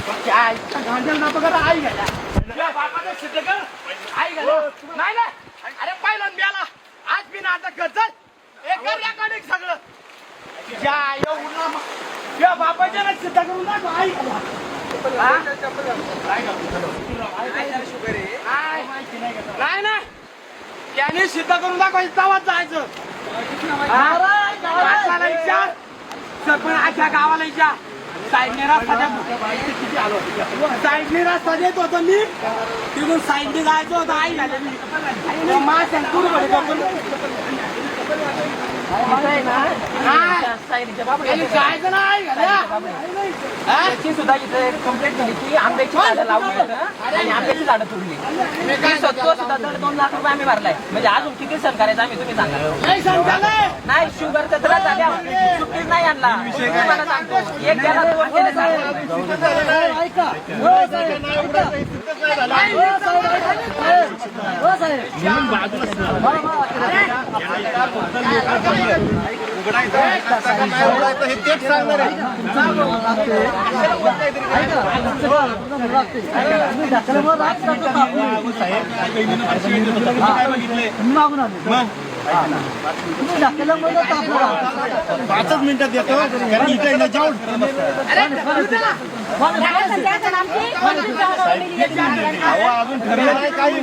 आई घ्या बापाचं सिद्ध कर आई घ्या नाही ना अरे पाहिलं मी आज मी नाटक करत एक रेकॉर्डिंग सगळं या बापाच्या ना सिद्ध करून दाखव आई नाही ना त्याने सिद्ध करून दाखवायचं तेव्हाच जायचं विचार सरपंच आख्या गावाला विचार साईडने रस्ता देत होतो मी तिथून साईडने जायचं होतं आई झालं मा शंकूर जायचं ना आई त्याची सुद्धा इथे कंप्लेंट झाली की आंब्याची झाडं लावली आणि आंब्याची झाडं तोडली. स्वतः सुद्धा 2 लाख रुपये आम्ही भरलाय. म्हणजे अजून किती सण करायचं आम्ही तुम्ही सांगा. नाही शुगरचा त्रास झाल्या चुकीच नाही आणला तुम्हाला सांगतो. एक गेला 2 गेले पाचच मिनिटात येतो कारण इकडे जाऊन अजून ठरलं नाही काही